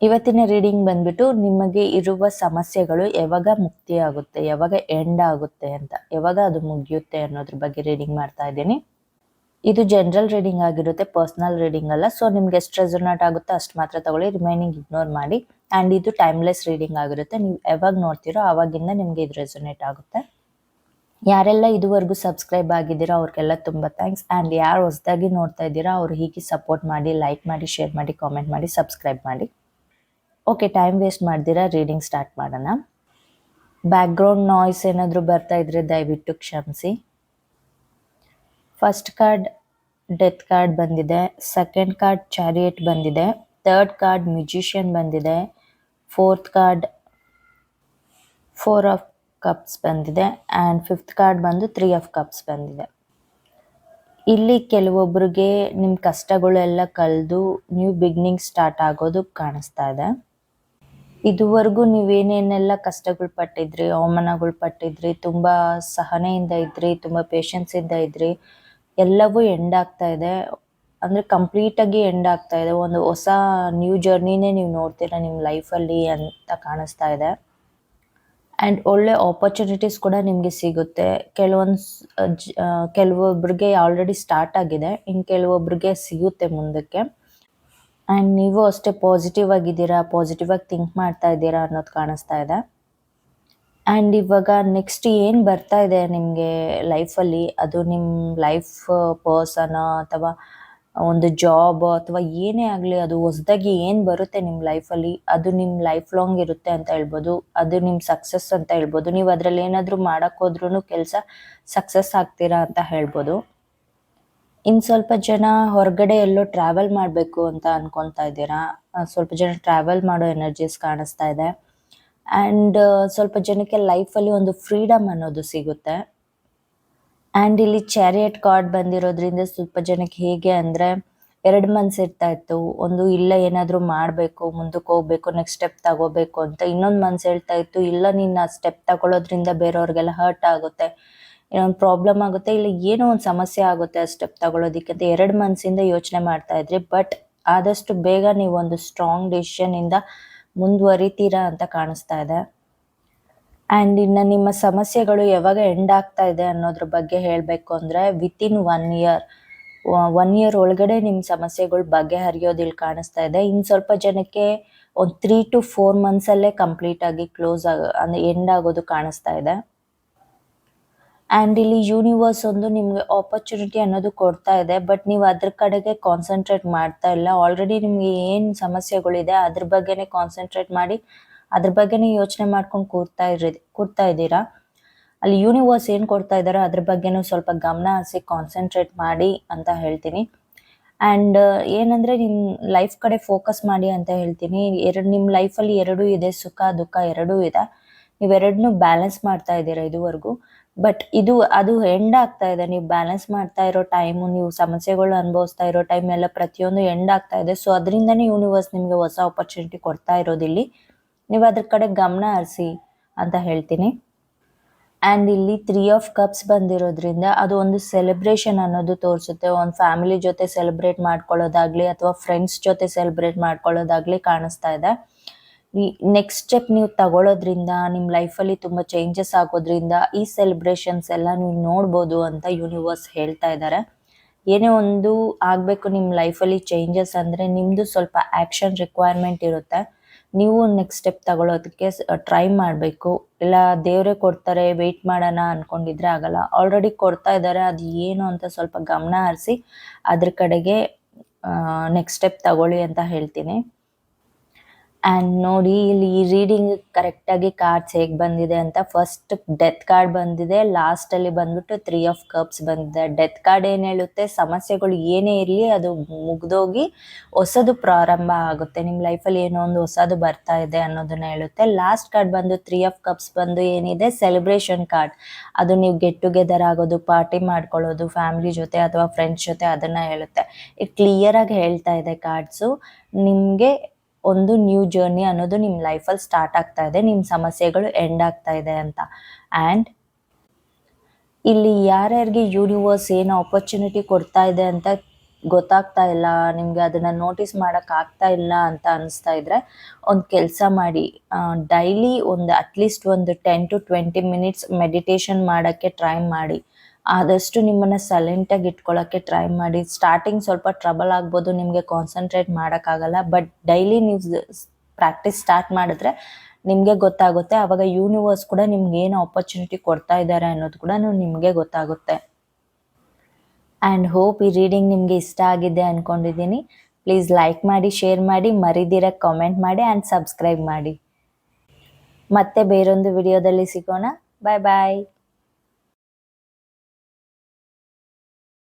ಇವತ್ತಿನ ರೀಡಿಂಗ್ ಬಂದ್ಬಿಟ್ಟು ನಿಮಗೆ ಇರುವ ಸಮಸ್ಯೆಗಳು ಯಾವಾಗ ಮುಕ್ತಿ ಆಗುತ್ತೆ, ಯಾವಾಗ ಎಂಡ್ ಆಗುತ್ತೆ ಅಂತ, ಯಾವಾಗ ಅದು ಮುಗಿಯುತ್ತೆ ಅನ್ನೋದ್ರ ಬಗ್ಗೆ ರೀಡಿಂಗ್ ಮಾಡ್ತಾ ಇದ್ದೀನಿ. ಇದು ಜನರಲ್ ರೀಡಿಂಗ್ ಆಗಿರುತ್ತೆ, ಪರ್ಸನಲ್ ರೀಡಿಂಗ್ ಅಲ್ಲ. ಸೊ ನಿಮ್ಗೆ ಎಷ್ಟು ರೆಸೊನೇಟ್ ಆಗುತ್ತೆ ಅಷ್ಟು ಮಾತ್ರ ತಗೊಳ್ಳಿ, ರಿಮೈನಿಂಗ್ ಇಗ್ನೋರ್ ಮಾಡಿ. ಆ್ಯಂಡ್ ಇದು ಟೈಮ್ಲೆಸ್ ರೀಡಿಂಗ್ ಆಗಿರುತ್ತೆ. ನೀವು ಯಾವಾಗ ನೋಡ್ತೀರೋ ಆವಾಗಿಂದ ನಿಮಗೆ ಇದು ರೆಸೊನೇಟ್ ಆಗುತ್ತೆ. ಯಾರೆಲ್ಲ ಇದುವರೆಗೂ ಸಬ್ಸ್ಕ್ರೈಬ್ ಆಗಿದ್ದೀರಾ ಅವ್ರಿಗೆಲ್ಲ ತುಂಬ ಥ್ಯಾಂಕ್ಸ್. ಆ್ಯಂಡ್ ಯಾರು ಹೊಸದಾಗಿ ನೋಡ್ತಾ ಇದ್ದೀರಾ ಅವ್ರು ಹೀಗೆ ಸಪೋರ್ಟ್ ಮಾಡಿ, ಲೈಕ್ ಮಾಡಿ, ಶೇರ್ ಮಾಡಿ, ಕಾಮೆಂಟ್ ಮಾಡಿ, ಸಬ್ಸ್ಕ್ರೈಬ್ ಮಾಡಿ. ಓಕೆ, ಟೈಮ್ ವೇಸ್ಟ್ ಮಾಡ್ದಿರಾ ರೀಡಿಂಗ್ ಸ್ಟಾರ್ಟ್ ಮಾಡೋಣ. ಬ್ಯಾಕ್ಗ್ರೌಂಡ್ ನಾಯ್ಸ್ ಏನಾದರೂ ಬರ್ತಾ ಇದ್ರೆ ದಯವಿಟ್ಟು ಕ್ಷಮಿಸಿ. ಫಸ್ಟ್ ಕಾರ್ಡ್ ಡೆತ್ ಕಾರ್ಡ್ ಬಂದಿದೆ, ಸೆಕೆಂಡ್ ಕಾರ್ಡ್ ಚಾರಿಯಟ್ ಬಂದಿದೆ, ಥರ್ಡ್ ಕಾರ್ಡ್ ಮ್ಯೂಜಿಷಿಯನ್ ಬಂದಿದೆ, fourth card 4 of cups and, fifth ಫಿಫ್ತ್ ಕಾರ್ಡ್ ಬಂದು 3 ಆಫ್ ಕಪ್ಸ್ ಬಂದಿದೆ. ಇಲ್ಲಿ ಕೆಲವೊಬ್ಬರಿಗೆ ನಿಮ್ಮ ಕಷ್ಟಗಳೆಲ್ಲ ಕಳೆದು ನ್ಯೂ ಬಿಗಿನಿಂಗ್ ಸ್ಟಾರ್ಟ್ ಆಗೋದು ಕಾಣಿಸ್ತಾ ಇದೆ. ಇದುವರೆಗೂ ನೀವೇನೇನೆಲ್ಲ ಕಷ್ಟಗಳು ಪಟ್ಟಿದ್ರಿ, ಅವಮಾನಗಳು ಪಟ್ಟಿದ್ರಿ, ತುಂಬ ಸಹನೆಯಿಂದ ಇದ್ರಿ, ತುಂಬ ಪೇಷನ್ಸಿಂದ ಇದ್ರಿ, ಎಲ್ಲವೂ ಎಂಡ್ ಆಗ್ತಾ ಇದೆ. ಅಂದರೆ ಕಂಪ್ಲೀಟಾಗಿ ಎಂಡ್ ಆಗ್ತಾ ಇದೆ. ಒಂದು ಹೊಸ ನ್ಯೂ ಜರ್ನಿನೇ ನೀವು ನೋಡ್ತೀರಾ ನಿಮ್ಮ ಲೈಫಲ್ಲಿ ಅಂತ ಕಾಣಿಸ್ತಾ ಇದೆ. ಆ್ಯಂಡ್ ಒಳ್ಳೆ ಆಪರ್ಚುನಿಟೀಸ್ ಕೂಡ ನಿಮಗೆ ಸಿಗುತ್ತೆ. ಕೆಲವೊಬ್ರಿಗೆ ಆಲ್ರೆಡಿ ಸ್ಟಾರ್ಟ್ ಆಗಿದೆ, ಇನ್ನು ಕೆಲವೊಬ್ರಿಗೆ ಸಿಗುತ್ತೆ ಮುಂದಕ್ಕೆ. ಆ್ಯಂಡ್ ನೀವು ಅಷ್ಟೇ ಪಾಸಿಟಿವ್ ಆಗಿದ್ದೀರಾ, ಪಾಸಿಟಿವ್ ಆಗಿ ಥಿಂಕ್ ಮಾಡ್ತಾ ಇದ್ದೀರಾ ಅನ್ನೋದು ಕಾಣಿಸ್ತಾ ಇದೆ. ಆ್ಯಂಡ್ ಇವಾಗ ನೆಕ್ಸ್ಟ್ ಏನು ಬರ್ತಾ ಇದೆ ನಿಮಗೆ ಲೈಫಲ್ಲಿ, ಅದು ನಿಮ್ಮ ಲೈಫ್ ಪರ್ಸನ ಅಥವಾ ಒಂದು ಜಾಬ್ ಅಥವಾ ಏನೇ ಆಗಲಿ, ಅದು ಹೊಸದಾಗಿ ಏನು ಬರುತ್ತೆ ನಿಮ್ಮ ಲೈಫಲ್ಲಿ ಅದು ನಿಮ್ಮ ಲೈಫ್ ಲಾಂಗ್ ಇರುತ್ತೆ ಅಂತ ಹೇಳ್ಬೋದು. ಅದು ನಿಮ್ಮ ಸಕ್ಸಸ್ ಅಂತ ಹೇಳ್ಬೋದು. ನೀವು ಅದರಲ್ಲಿ ಏನಾದರೂ ಮಾಡೋಕ್ಕೋದ್ರೂ ಕೆಲಸ ಸಕ್ಸಸ್ ಆಗ್ತೀರಾ ಅಂತ ಹೇಳ್ಬೋದು. ಇನ್ನು ಸ್ವಲ್ಪ ಜನ ಹೊರಗಡೆ ಎಲ್ಲೋ ಟ್ರಾವೆಲ್ ಮಾಡಬೇಕು ಅಂತ ಅನ್ಕೊತಾ ಇದ್ದೀರಾ. ಸ್ವಲ್ಪ ಜನ ಟ್ರಾವೆಲ್ ಮಾಡೋ ಎನರ್ಜೀಸ್ ಕಾಣಿಸ್ತಾ ಇದೆ. ಆ್ಯಂಡ್ ಸ್ವಲ್ಪ ಜನಕ್ಕೆ ಲೈಫಲ್ಲಿ ಒಂದು ಫ್ರೀಡಮ್ ಅನ್ನೋದು ಸಿಗುತ್ತೆ. ಆ್ಯಂಡ್ ಇಲ್ಲಿ ಚಾರಿಯಟ್ ಕಾರ್ಡ್ ಬಂದಿರೋದ್ರಿಂದ ಸ್ವಲ್ಪ ಜನಕ್ಕೆ ಹೇಗೆ ಅಂದರೆ 2 ಮನ್ಸು ಇರ್ತಾ ಇತ್ತು. ಒಂದು ಇಲ್ಲ ಏನಾದರೂ ಮಾಡಬೇಕು, ಮುಂದಕ್ಕೆ ಹೋಗ್ಬೇಕು, ನೆಕ್ಸ್ಟ್ ಸ್ಟೆಪ್ ತಗೋಬೇಕು ಅಂತ. ಇನ್ನೊಂದು ಮನ್ಸು ಹೇಳ್ತಾ ಇತ್ತು ಇಲ್ಲ ನೀನು ಆ ಸ್ಟೆಪ್ ತಗೊಳ್ಳೋದ್ರಿಂದ ಬೇರೆಯವ್ರಿಗೆಲ್ಲ ಹರ್ಟ್ ಆಗುತ್ತೆ, ಏನೊಂದು ಪ್ರಾಬ್ಲಮ್ ಆಗುತ್ತೆ, ಇಲ್ಲ ಏನೋ ಒಂದು ಸಮಸ್ಯೆ ಆಗುತ್ತೆ ಆ ಸ್ಟೆಪ್ ತಗೊಳ್ಳೋದಕ್ಕೆ ಅಂತ 2 ಮನಸ್ಸಿಂದ ಯೋಚನೆ ಮಾಡ್ತಾ ಇದ್ರಿ. ಬಟ್ ಆದಷ್ಟು ಬೇಗ ನೀವು ಒಂದು ಸ್ಟ್ರಾಂಗ್ ಡಿಸಿಷನಿಂದ ಮುಂದುವರಿತೀರಾ ಅಂತ ಕಾಣಿಸ್ತಾ ಇದೆ. ಆ್ಯಂಡ್ ಇನ್ನು ನಿಮ್ಮ ಸಮಸ್ಯೆಗಳು ಯಾವಾಗ ಎಂಡ್ ಆಗ್ತಾ ಇದೆ ಅನ್ನೋದ್ರ ಬಗ್ಗೆ ಹೇಳಬೇಕು ಅಂದರೆ ವಿತಿನ್ 1 ಇಯರ್ 1 ಇಯರ್ ಒಳಗಡೆ ನಿಮ್ಮ ಸಮಸ್ಯೆಗಳು ಬಗೆಹರಿಯೋದು ಇಲ್ಲಿ ಕಾಣಿಸ್ತಾ ಇದೆ. ಇನ್ನು ಸ್ವಲ್ಪ ಜನಕ್ಕೆ ಒಂದು 3 to 4 ಮಂತ್ಸಲ್ಲೇ ಕಂಪ್ಲೀಟಾಗಿ ಅಂದರೆ ಎಂಡ್ ಆಗೋದು ಕಾಣಿಸ್ತಾ ಇದೆ. ಆ್ಯಂಡ್ ಇಲ್ಲಿ ಯೂನಿವರ್ಸ್ ಒಂದು ನಿಮಗೆ ಆಪರ್ಚುನಿಟಿ ಅನ್ನೋದು ಕೊಡ್ತಾ ಇದೆ. ಬಟ್ ನೀವು ಅದ್ರ ಕಡೆಗೆ ಕಾನ್ಸಂಟ್ರೇಟ್ ಮಾಡ್ತಾ ಇಲ್ಲ. ಆಲ್ರೆಡಿ ನಿಮಗೆ ಏನು ಸಮಸ್ಯೆಗಳಿದೆ ಅದ್ರ ಬಗ್ಗೆನೇ ಕಾನ್ಸಂಟ್ರೇಟ್ ಮಾಡಿ ಅದ್ರ ಬಗ್ಗೆನೇ ಯೋಚನೆ ಮಾಡ್ಕೊಂಡು ಕೂರ್ತಾ ಇದ್ದೀರಾ. ಅಲ್ಲಿ ಯೂನಿವರ್ಸ್ ಏನು ಕೊಡ್ತಾ ಇದ್ದಾರೋ ಅದ್ರ ಬಗ್ಗೆನೂ ಸ್ವಲ್ಪ ಗಮನ ಹರಿಸಿ ಕಾನ್ಸಂಟ್ರೇಟ್ ಮಾಡಿ ಅಂತ ಹೇಳ್ತೀನಿ. ಆ್ಯಂಡ್ ಏನಂದರೆ ನಿಮ್ಮ ಲೈಫ್ ಕಡೆ ಫೋಕಸ್ ಮಾಡಿ ಅಂತ ಹೇಳ್ತೀನಿ. ನಿಮ್ಮ ಲೈಫಲ್ಲಿ ಎರಡೂ ಇದೆ, ಸುಖ ದುಃಖ ಎರಡೂ ಇದೆ. ನೀವೆರಡನ್ನೂ ಬ್ಯಾಲೆನ್ಸ್ ಮಾಡ್ತಾ ಇದ್ದೀರಾ ಇದುವರೆಗೂ. ಬಟ್ ಅದು ಎಂಡ್ ಆಗ್ತಾ ಇದೆ. ನೀವು ಬ್ಯಾಲೆನ್ಸ್ ಮಾಡ್ತಾ ಇರೋ ಟೈಮು, ನೀವು ಸಮಸ್ಯೆಗಳು ಅನುಭವಿಸ್ತಾ ಇರೋ ಟೈಮ್ ಎಲ್ಲ ಪ್ರತಿಯೊಂದು ಎಂಡ್ ಆಗ್ತಾ ಇದೆ. ಸೊ ಅದರಿಂದನೇ ಯೂನಿವರ್ಸ್ ನಿಮಗೆ ಹೊಸ ಆಪರ್ಚುನಿಟಿ ಕೊಡ್ತಾ ಇರೋದಿಲ್ಲಿ. ನೀವು ಅದ್ರ ಕಡೆ ಗಮನ ಹರಿಸಿ ಅಂತ ಹೇಳ್ತೀನಿ. ಆ್ಯಂಡ್ ಇಲ್ಲಿ 3 ಆಫ್ ಕಪ್ಸ್ ಬಂದಿರೋದ್ರಿಂದ ಅದು ಒಂದು ಸೆಲೆಬ್ರೇಷನ್ ಅನ್ನೋದು ತೋರಿಸುತ್ತೆ. ಒಂದು ಫ್ಯಾಮಿಲಿ ಜೊತೆ ಸೆಲೆಬ್ರೇಟ್ ಮಾಡ್ಕೊಳ್ಳೋದಾಗಲಿ ಅಥವಾ ಫ್ರೆಂಡ್ಸ್ ಜೊತೆ ಸೆಲೆಬ್ರೇಟ್ ಮಾಡ್ಕೊಳ್ಳೋದಾಗಲಿ ಕಾಣಿಸ್ತಾ ಇದೆ. ನೆಕ್ಸ್ಟ್ ಸ್ಟೆಪ್ ನೀವು ತಗೊಳ್ಳೋದ್ರಿಂದ ನಿಮ್ಮ ಲೈಫಲ್ಲಿ ತುಂಬ ಚೇಂಜಸ್ ಆಗೋದ್ರಿಂದ ಈ ಸೆಲೆಬ್ರೇಷನ್ಸ್ ಎಲ್ಲ ನೀವು ನೋಡ್ಬೋದು ಅಂತ ಯೂನಿವರ್ಸ್ ಹೇಳ್ತಾ ಇದ್ದಾರೆ. ಏನೇ ಒಂದು ಆಗಬೇಕು ನಿಮ್ಮ ಲೈಫಲ್ಲಿ ಚೇಂಜಸ್ ಅಂದರೆ ನಿಮ್ಮದು ಸ್ವಲ್ಪ ಆ್ಯಕ್ಷನ್ ರಿಕ್ವೈರ್ಮೆಂಟ್ ಇರುತ್ತೆ. ನೀವು ನೆಕ್ಸ್ಟ್ ಸ್ಟೆಪ್ ತಗೊಳ್ಳೋದಕ್ಕೆ ಟ್ರೈ ಮಾಡಬೇಕು. ಇಲ್ಲ ದೇವರೇ ಕೊಡ್ತಾರೆ ವೆಯ್ಟ್ ಮಾಡೋಣ ಅಂದ್ಕೊಂಡಿದ್ರೆ ಆಗಲ್ಲ. ಆಲ್ರೆಡಿ ಕೊಡ್ತಾ ಇದ್ದಾರೆ, ಅದು ಏನು ಅಂತ ಸ್ವಲ್ಪ ಗಮನ ಹರಿಸಿ ಅದ್ರ ಕಡೆಗೆ ನೆಕ್ಸ್ಟ್ ಸ್ಟೆಪ್ ತಗೊಳ್ಳಿ ಅಂತ ಹೇಳ್ತೀನಿ. ಆ್ಯಂಡ್ ನೋಡಿ ಇಲ್ಲಿ ಈ ರೀಡಿಂಗ್ ಕರೆಕ್ಟಾಗಿ ಕಾರ್ಡ್ಸ್ ಹೇಗೆ ಬಂದಿದೆ ಅಂತ. ಫಸ್ಟ್ ಡೆತ್ ಕಾರ್ಡ್ ಬಂದಿದೆ, ಲಾಸ್ಟಲ್ಲಿ ಬಂದ್ಬಿಟ್ಟು 3 ಆಫ್ ಕಪ್ಸ್ ಬಂದಿದೆ. ಡೆತ್ ಕಾರ್ಡ್ ಏನು ಹೇಳುತ್ತೆ, ಸಮಸ್ಯೆಗಳು ಏನೇ ಇರಲಿ ಅದು ಮುಗ್ದೋಗಿ ಹೊಸದು ಪ್ರಾರಂಭ ಆಗುತ್ತೆ. ನಿಮ್ಮ ಲೈಫಲ್ಲಿ ಏನೋ ಒಂದು ಹೊಸದು ಬರ್ತಾ ಇದೆ ಅನ್ನೋದನ್ನ ಹೇಳುತ್ತೆ. ಲಾಸ್ಟ್ ಕಾರ್ಡ್ ಬಂದು 3 ಆಫ್ ಕಪ್ಸ್ ಬಂದು ಏನಿದೆ ಸೆಲೆಬ್ರೇಷನ್ ಕಾರ್ಡ್. ಅದು ನೀವು ಗೆಟ್ ಟುಗೆದರ್ ಆಗೋದು, ಪಾರ್ಟಿ ಮಾಡ್ಕೊಳ್ಳೋದು ಫ್ಯಾಮಿಲಿ ಜೊತೆ ಅಥವಾ ಫ್ರೆಂಡ್ಸ್ ಜೊತೆ, ಅದನ್ನು ಹೇಳುತ್ತೆ. ಇದು ಕ್ಲಿಯರಾಗಿ ಹೇಳ್ತಾ ಇದೆ ಕಾರ್ಡ್ಸು. ನಿಮಗೆ ಒಂದು ನ್ಯೂ ಜರ್ನಿ ಅನ್ನೋದು ನಿಮ್ಮ ಲೈಫಲ್ಲಿ ಸ್ಟಾರ್ಟ್ ಆಗ್ತಾ ಇದೆ, ನಿಮ್ಮ ಸಮಸ್ಯೆಗಳು ಎಂಡ್ ಆಗ್ತಾ ಇದೆ ಅಂತ. ಆ್ಯಂಡ್ ಇಲ್ಲಿ ಯಾರ್ಯಾರಿಗೆ ಯೂನಿವರ್ಸ್ ಏನು ಆಪರ್ಚುನಿಟಿ ಕೊಡ್ತಾ ಇದೆ ಅಂತ ಗೊತ್ತಾಗ್ತಾ ಇಲ್ಲ, ನಿಮಗೆ ಅದನ್ನು ನೋಟಿಸ್ ಮಾಡೋಕ್ಕಾಗ್ತಾ ಇಲ್ಲ ಅಂತ ಅನಿಸ್ತಾ ಇದ್ದರೆ ಒಂದು ಕೆಲಸ ಮಾಡಿ, ಡೈಲಿ ಒಂದು ಅಟ್ಲೀಸ್ಟ್ ಒಂದು 10 to 20 ಮಿನಿಟ್ಸ್ ಮೆಡಿಟೇಷನ್ ಮಾಡೋಕ್ಕೆ ಟ್ರೈ ಮಾಡಿ. ಆದಷ್ಟು ನಿಮ್ಮನ್ನು ಸೈಲೆಂಟಾಗಿ ಇಟ್ಕೊಳ್ಳೋಕ್ಕೆ ಟ್ರೈ ಮಾಡಿ. ಸ್ಟಾರ್ಟಿಂಗ್ ಸ್ವಲ್ಪ ಟ್ರಬಲ್ ಆಗ್ಬೋದು, ನಿಮಗೆ ಕಾನ್ಸಂಟ್ರೇಟ್ ಮಾಡೋಕ್ಕಾಗಲ್ಲ. ಬಟ್ ಡೈಲಿ ನೀವು ಪ್ರಾಕ್ಟೀಸ್ ಸ್ಟಾರ್ಟ್ ಮಾಡಿದ್ರೆ ನಿಮಗೆ ಗೊತ್ತಾಗುತ್ತೆ. ಆವಾಗ ಯೂನಿವರ್ಸ್ ಕೂಡ ನಿಮ್ಗೆ ಏನು ಆಪರ್ಚುನಿಟಿ ಕೊಡ್ತಾ ಇದ್ದಾರೆ ಅನ್ನೋದು ಕೂಡ ನಿಮಗೆ ಗೊತ್ತಾಗುತ್ತೆ. ಆ್ಯಂಡ್ ಹೋಪ್ ಈ ರೀಡಿಂಗ್ ನಿಮಗೆ ಇಷ್ಟ ಆಗಿದೆ ಅಂದ್ಕೊಂಡಿದ್ದೀನಿ. ಪ್ಲೀಸ್ ಲೈಕ್ ಮಾಡಿ, ಶೇರ್ ಮಾಡಿ, ಮರಿದಿರ ಕಾಮೆಂಟ್ ಮಾಡಿ ಆ್ಯಂಡ್ ಸಬ್ಸ್ಕ್ರೈಬ್ ಮಾಡಿ. ಮತ್ತೆ ಬೇರೊಂದು ವಿಡಿಯೋದಲ್ಲಿ ಸಿಗೋಣ. ಬಾಯ್ ಬಾಯ್.